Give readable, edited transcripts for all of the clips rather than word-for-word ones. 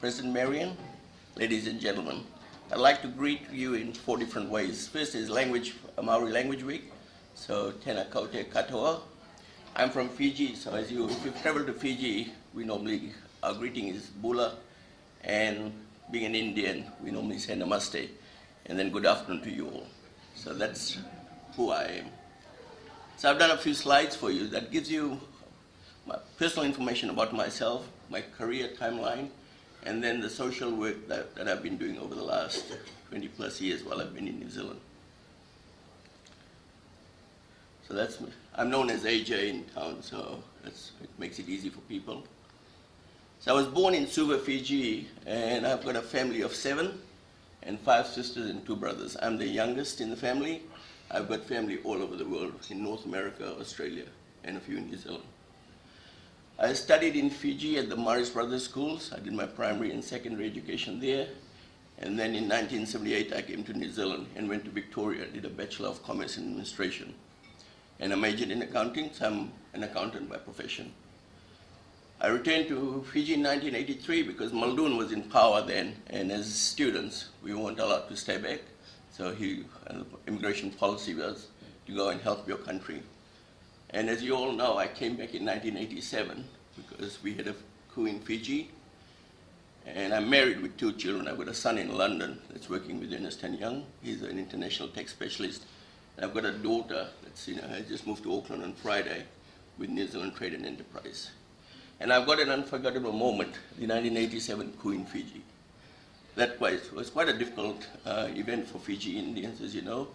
President Marion, ladies and gentlemen, I'd like to greet you in 4 different ways. First is Maori Language Week, so tēnā koutou katoa. I'm from Fiji, so if you've traveled to Fiji, our greeting is bula, and being an Indian, we normally say namaste, and then good afternoon to you all. So that's who I am. So I've done a few slides for you that gives you my personal information about myself, my career timeline, and then the social work that I've been doing over the last 20 plus years while I've been in New Zealand. So that's me. I'm known as AJ in town, so it makes it easy for people. So I was born in Suva, Fiji, and I've got a family of 7 and 5 sisters and 2 brothers. I'm the youngest in the family. I've got family all over the world, in North America, Australia, and a few in New Zealand. I studied in Fiji at the Morris Brothers Schools. I did my primary and secondary education there. And then in 1978, I came to New Zealand and went to Victoria, did a Bachelor of Commerce in Administration. And I majored in accounting, so I'm an accountant by profession. I returned to Fiji in 1983 because Muldoon was in power then, and as students, we weren't allowed to stay back. So immigration policy was to go and help your country. And as you all know, I came back in 1987 because we had a coup in Fiji. And I'm married with 2 children. I've got a son in London that's working with Ernst & Young. He's an international tax specialist. And I've got a daughter that's, I just moved to Auckland on Friday with New Zealand Trade and Enterprise. And I've got an unforgettable moment, the 1987 coup in Fiji. That was quite a difficult event for Fiji Indians, as you know.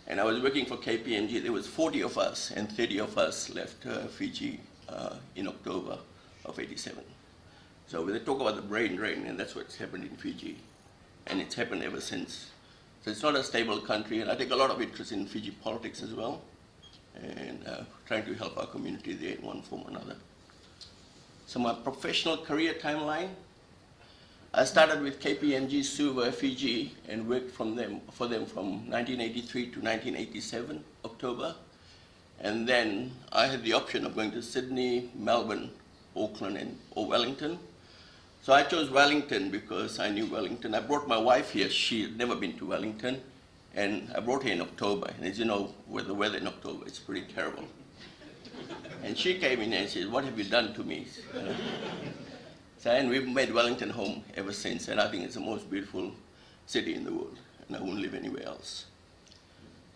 And I was working for KPMG. There was 40 of us, and 30 of us left Fiji in October of '87. So they talk about the brain drain, and that's what's happened in Fiji. And it's happened ever since. So it's not a stable country, and I take a lot of interest in Fiji politics as well, and trying to help our community there in one form or another. So my professional career timeline, I started with KPMG Suva, Fiji, and worked for them from 1983 to 1987, October. And then I had the option of going to Sydney, Melbourne, Auckland, or Wellington. So I chose Wellington because I knew Wellington. I brought my wife here. She had never been to Wellington. And I brought her in October. And as you know, with the weather in October, it's pretty terrible. And she came in and said, "What have you done to me?" And we've made Wellington home ever since, and I think it's the most beautiful city in the world, and I wouldn't live anywhere else.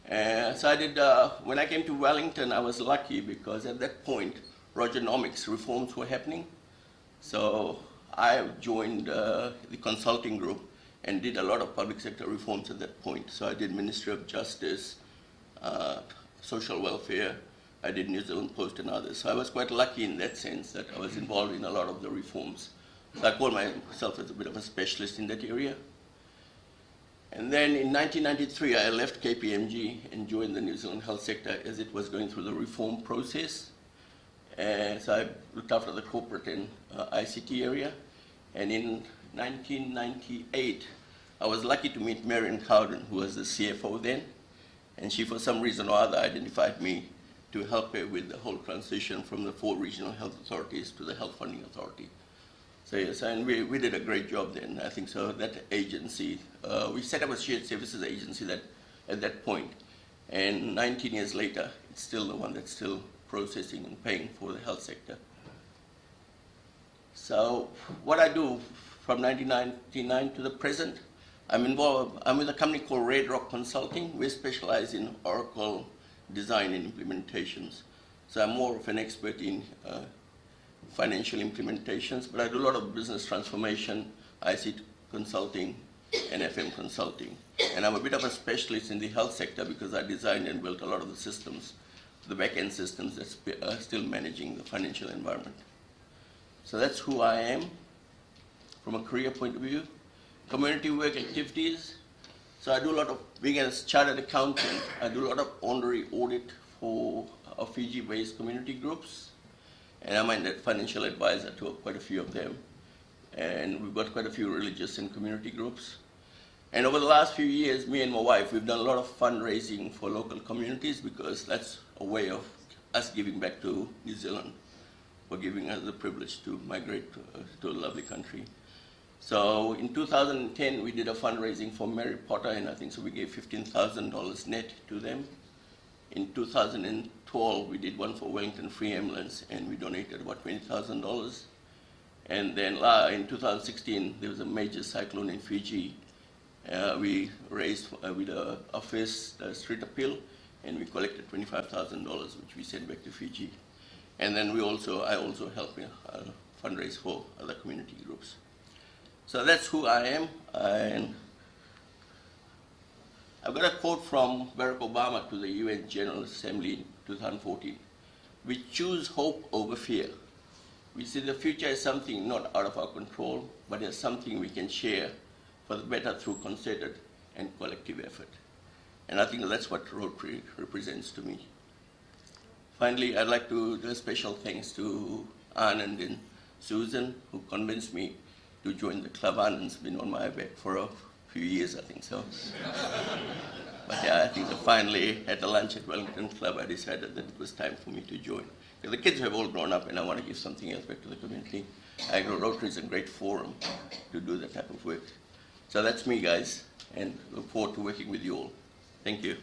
When I came to Wellington, I was lucky because at that point, Rogernomics reforms were happening. So I joined the consulting group and did a lot of public sector reforms at that point. So I did Ministry of Justice, Social Welfare, I did New Zealand Post and others. So I was quite lucky in that sense that I was involved in a lot of the reforms. So I call myself as a bit of a specialist in that area. And then in 1993, I left KPMG and joined the New Zealand health sector as it was going through the reform process. So I looked after the corporate and ICT area. And in 1998, I was lucky to meet Marion Cowden, who was the CFO then. And she, for some reason or other, identified me to help her with the whole transition from the 4 regional health authorities to the Health Funding Authority. So yes, and we did a great job then. I think so. That agency, we set up a shared services agency at that point, and 19 years later, it's still the one that's still processing and paying for the health sector. So what I do from 1999 to the present, I'm with a company called Red Rock Consulting. We specialize in Oracle design and implementations. So I'm more of an expert in financial implementations, but I do a lot of business transformation, ICT consulting, and FM consulting. And I'm a bit of a specialist in the health sector because I designed and built a lot of the systems, the back-end systems that's still managing the financial environment. So that's who I am from a career point of view. Community work activities. So I do a lot of, being a chartered accountant, I do a lot of honorary audit for Fiji-based community groups. And I'm a financial advisor to quite a few of them. And we've got quite a few religious and community groups. And over the last few years, me and my wife, we've done a lot of fundraising for local communities because that's a way of us giving back to New Zealand for giving us the privilege to migrate to a lovely country. So in 2010, we did a fundraising for Mary Potter, and I think so we gave $15,000 net to them. In 2012, we did one for Wellington Free Ambulance, and we donated about $20,000. And then in 2016, there was a major cyclone in Fiji. We raised with a first street appeal, and we collected $25,000, which we sent back to Fiji. And then I also helped fundraise for other community groups. So that's who I am. And I've got a quote from Barack Obama to the UN General Assembly in 2014. We choose hope over fear. We see the future as something not out of our control, but as something we can share for the better through concerted and collective effort. And I think that's what Rotary represents to me. Finally, I'd like to do a special thanks to Anand and Susan, who convinced me to join the club. Anand's been on my back for a few years, I think so. But yeah, I think that finally at the lunch at Wellington Club, I decided that it was time for me to join. Because the kids have all grown up and I want to give something else back to the community. I know Rotary is a great forum to do that type of work. So that's me, guys, and look forward to working with you all. Thank you.